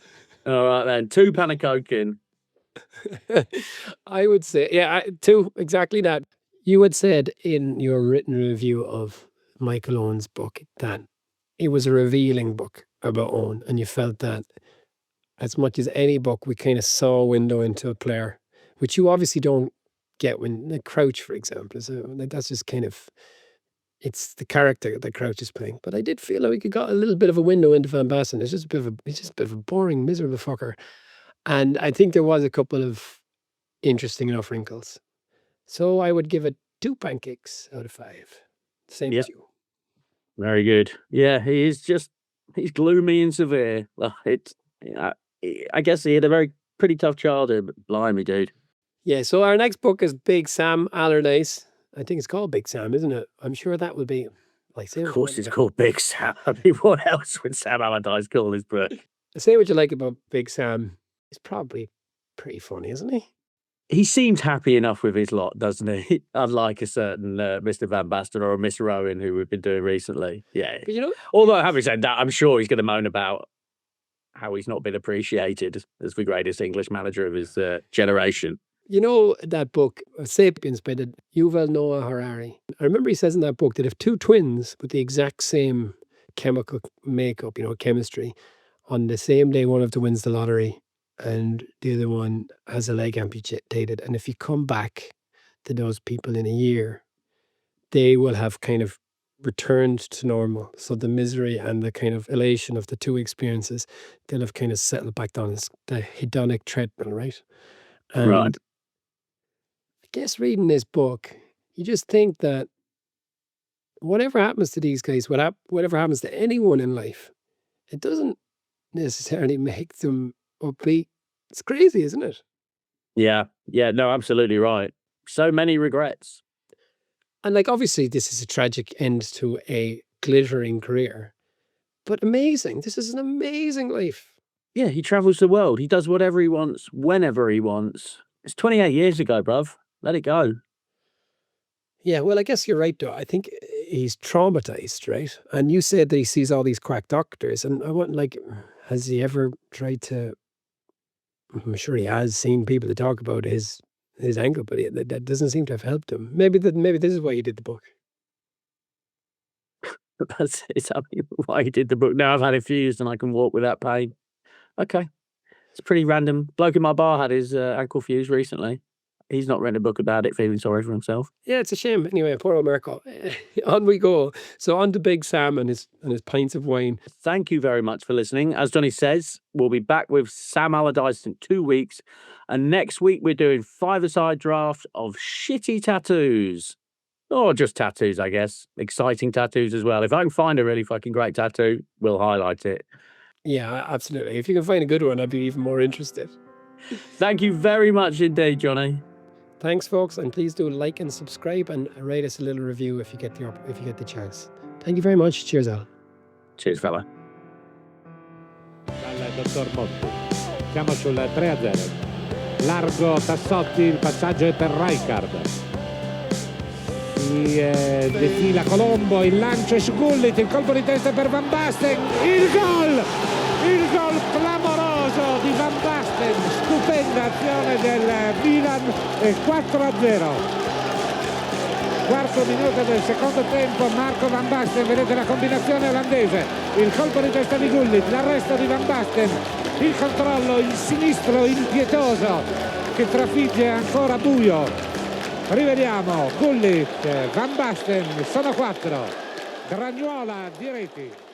All right, then. 2 panacokin. I would say, 2, exactly that. You had said in your written review of Michael Owen's book that it was a revealing book about Owen, and you felt that as much as any book, we kind of saw a window into a player, which you obviously don't get when like Crouch, for example. So that's just kind of, it's the character that Crouch is playing. But I did feel like we got a little bit of a window into Van Basten. He's just a bit of a boring, miserable fucker. And I think there was a couple of interesting enough wrinkles. So I would give it 2 pancakes out of 5. Same as you. Very good. Yeah, he's gloomy and severe. Well, I guess he had a pretty tough childhood, but blimey, dude. Yeah, so our next book is Big Sam Allardyce. I think it's called Big Sam, isn't it? I'm sure that would be like. Of course it's called Big Sam. I mean, what else would Sam Allardyce call his book? Say what you like about Big Sam. He's probably pretty funny, isn't he? He seems happy enough with his lot, doesn't he? Unlike a certain Mr. Van Basten or a Miss Rowan who we've been doing recently. Yeah. But although having said that, I'm sure he's going to moan about how he's not been appreciated as the greatest English manager of his generation. You know that book, Sapiens, by the Yuval Noah Harari. I remember he says in that book that if 2 twins with the exact same chemical makeup, chemistry, on the same day one of them wins the lottery and the other one has a leg amputated, and if you come back to those people in a year, they will have kind of returned to normal. So the misery and the kind of elation of the 2 experiences, they'll have kind of settled back down the hedonic treadmill, right? And right. I guess reading this book, you just think that whatever happens to these guys, whatever happens to anyone in life, it doesn't necessarily make them upbeat. It's crazy, isn't it? Yeah, no, absolutely right. So many regrets. And like, obviously, this is a tragic end to a glittering career, but amazing. This is an amazing life. Yeah, he travels the world. He does whatever he wants, whenever he wants. It's 28 years ago, bruv. Let it go. Yeah, well, I guess you're right, though. I think he's traumatized, right? And you said that he sees all these quack doctors, and I want, like, has he ever tried to? I'm sure he has seen people to talk about his ankle, but that doesn't seem to have helped him. Maybe this is why he did the book. That's why he did the book. Now I've had it fused and I can walk without pain. Okay. It's pretty random. Bloke in my bar had his ankle fused recently. He's not written a book about it, feeling sorry for himself. Yeah, it's a shame. Anyway, poor old Marco. On we go. So on to Big Sam and his pints of wine. Thank you very much for listening. As Johnny says, we'll be back with Sam Allardyce in 2 weeks. And next week we're doing 5-a-side draft of shitty tattoos. Or just tattoos, I guess. Exciting tattoos as well. If I can find a really fucking great tattoo, we'll highlight it. Yeah, absolutely. If you can find a good one, I'd be even more interested. Thank you very much indeed, Johnny. Thanks, folks, and please do like and subscribe and rate us a little review if you get the chance. Thank you very much. Cheers, Al. Cheers, fella. Dal dottor Motti. Siamo sul 3-0. Largo Tassotti, il passaggio è per Rijkaard. Si defila Colombo, il lancio è su Gullit, il colpo di testa per Van Basten, il gol clamoroso di Van Basten, stupenda azione del Milan, 4-0. Quarto minuto del secondo tempo, Marco van Basten, vedete la combinazione olandese, il colpo di testa di Gullit, l'arresto di Van Basten, il controllo, il sinistro impietoso che trafigge ancora buio. Rivediamo Gullit, Van Basten, sono 4. Gragnuola di reti.